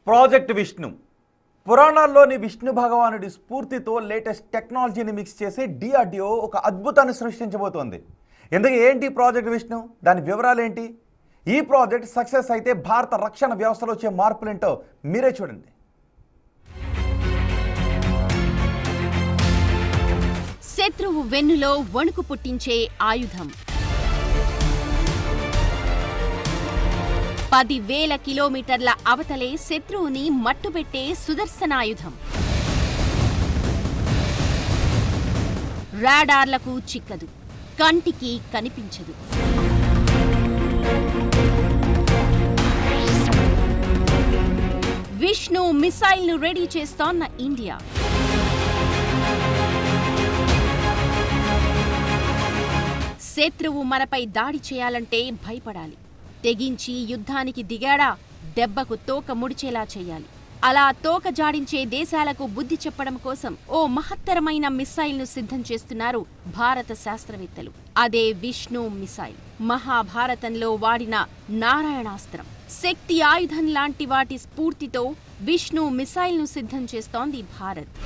Project Vishnu పురాణాల్లోని Vishnu భగవానుడి స్ఫూర్తితో latest టెక్నాలజీని మిక్స్ చేసి డిఆర్డిఓ ఒక అద్భుతాన్ని సృష్టించబోతోంది. ఎందుకు ఏంటి ప్రాజెక్ట్ విష్ణు, దాని వివరాలు ఏంటి, ఈ ప్రాజెక్ట్ సక్సెస్ అయితే భారత రక్షణ వ్యవస్థలో వచ్చే మార్పులేంటో మీరే చూడండి. శత్రువు వెన్నులో వణుకు పుట్టించే ఆయుధం. 10,000 కిలోమీటర్ల అవతలే శత్రువుని మట్టుబెట్టే సుదర్శనాయుధం. రాడార్లకు చిక్కదు, కంటికి కనిపించదు. విష్ణు మిసైల్ ను రెడీ చేస్తోన్న ఇండియా. శత్రువు మనపై దాడి చేయాలంటే భయపడాలి. తెగించి యుద్ధానికి దిగాడా దెబ్బకు తోక ముడిచేలా చేయాలి. అలా తోక జాడించే దేశాలకు బుద్ధి చెప్పడం కోసం ఓ మహత్తరమైన మిసైల్ ను సిద్ధం చేస్తున్నారు భారత శాస్త్రవేత్తలు. అదే విష్ణు మిసైల్. మహాభారతంలో వాడిన నారాయణాస్త్రం, శక్తి ఆయుధం లాంటి వాటి స్ఫూర్తితో విష్ణు మిసైల్ ను సిద్ధం చేస్తోంది భారత్.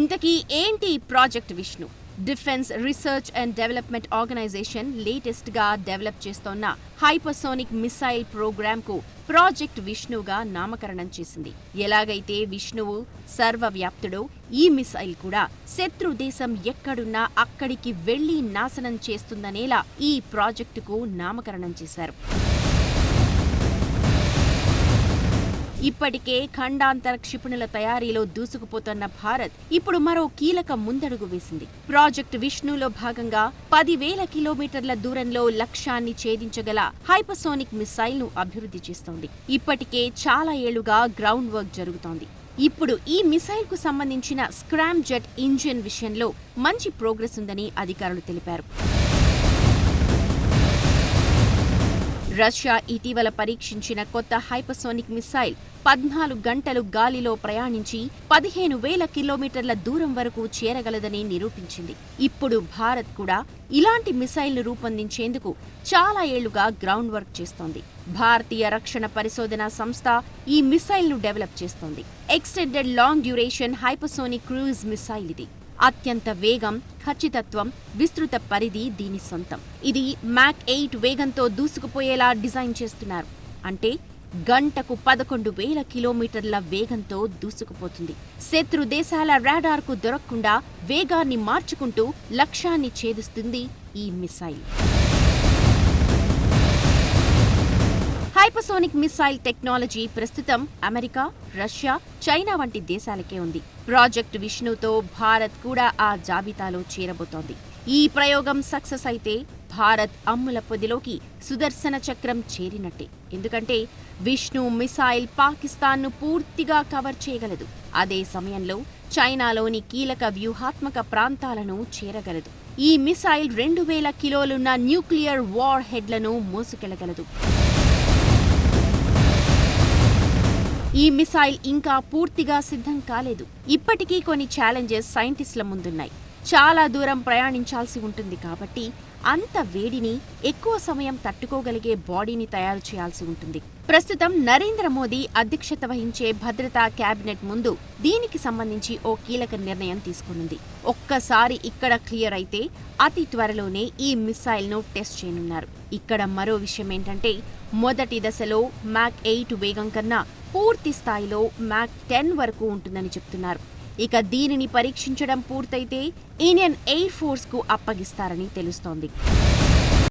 ఇంతకీ ఏంటి project Vishnu? Defence research and development organisation latest గా డెవలప్ చేస్తోన్న హైపర్సోనిక్ మిసైల్ ప్రోగ్రామ్ కు ప్రాజెక్ట్ విష్ణుగా నామకరణం చేసింది. ఎలాగైతే విష్ణువు సర్వవ్యాప్తుడో ఈ మిసైల్ కూడా శత్రు దేశం ఎక్కడున్నా అక్కడికి వెళ్లి నాశనం చేస్తుందనేలా ఈ ప్రాజెక్టుకు నామకరణం చేశారు. ఇప్పటికే ఖండాంతర క్షిపణుల తయారీలో దూసుకుపోతున్న భారత్ ఇప్పుడు మరో కీలక ముందడుగు వేసింది. ప్రాజెక్ట్ విష్ణులో భాగంగా 10,000 కిలోమీటర్ల దూరంలో లక్ష్యాన్ని ఛేదించగల హైపర్సోనిక్ మిసైల్ ను అభివృద్ధి చేస్తోంది. ఇప్పటికే చాలా ఏళ్లుగా గ్రౌండ్ వర్క్ జరుగుతోంది. ఇప్పుడు ఈ మిసైల్ కు సంబంధించిన స్క్రామ్ జెట్ ఇంజిన్ విషయంలో మంచి ప్రోగ్రెస్ ఉందని అధికారులు తెలిపారు. రష్యా ఇటీవల పరీక్షించిన కొత్త హైపర్సోనిక్ మిసైల్ 14 గంటలు గాలిలో ప్రయాణించి 15,000 కిలోమీటర్ల దూరం వరకు చేరగలదని నిరూపించింది. ఇప్పుడు భారత్ కూడా ఇలాంటి మిసైల్ను రూపొందించేందుకు చాలా ఏళ్లుగా గ్రౌండ్ వర్క్ చేస్తోంది. భారతీయ రక్షణ పరిశోధనా సంస్థ ఈ మిసైల్ను డెవలప్ చేస్తోంది. Extended long duration hypersonic cruise missile ఇది. అత్యంత వేగం, ఖచ్చితత్వం, విస్తృత పరిధి దీని సొంతం. ఇది మ్యాక్ 8 వేగంతో దూసుకుపోయేలా డిజైన్ చేస్తున్నారు. అంటే గంటకు 11,000 కిలోమీటర్ల వేగంతో దూసుకుపోతుంది. శత్రు దేశాల రాడార్కు దొరకకుండా వేగాన్ని మార్చుకుంటూ లక్ష్యాన్ని ఛేదిస్తుంది ఈ మిసైల్. హైపర్సోనిక్ మిసైల్ టెక్నాలజీ ప్రస్తుతం అమెరికా, రష్యా, చైనా వంటి దేశాలకే ఉంది. ప్రాజెక్ట్ విష్ణుతో భారత్ కూడా ఆ జాబితాలో చేరబోతోంది. ఈ ప్రయోగం సక్సెస్ అయితే భారత్ అమ్ముల పొదిలోకి సుదర్శన చక్రం చేరినట్టే. ఎందుకంటే విష్ణు మిసైల్ పాకిస్తాన్ను పూర్తిగా కవర్ చేయగలదు. అదే సమయంలో చైనాలోని కీలక వ్యూహాత్మక ప్రాంతాలను చేరగలదు. ఈ మిసైల్ 2,000 కిలోలున్న న్యూక్లియర్ వార్ హెడ్లను మోసుకెళ్లగలదు. ఈ మిసైల్ ఇంకా పూర్తిగా సిద్ధం కాలేదు. ఇప్పటికీ కొన్ని ఛాలెంజెస్ సైంటిస్టుల ముందున్నాయి. చాలా దూరం ప్రయాణించాల్సి ఉంటుంది కాబట్టి అంత వేడిని ఎక్కువ సమయం తట్టుకోగలిగే బాడీని తయారు చేయాల్సి ఉంటుంది. ప్రస్తుతం నరేంద్ర మోదీ అధ్యక్షత వహించే భద్రతా కేబినెట్ ముందు దీనికి సంబంధించి ఓ కీలక నిర్ణయం తీసుకునుంది. ఒక్కసారి ఇక్కడ క్లియర్ అయితే అతి త్వరలోనే ఈ మిసైల్ ను టెస్ట్ చేయనున్నారు. ఇక్కడ మరో విషయం ఏంటంటే మొదటి దశలో మ్యాక్ 8 వేగం కన్నా పూర్తి స్థాయిలో మ్యాక్ 10 వరకు ఉంటుందని చెప్తున్నారు. ఇక దీనిని పరీక్షించడం పూర్తయితే ఇండియన్ ఎయిర్ ఫోర్స్ కు అప్పగిస్తారని తెలుస్తోంది.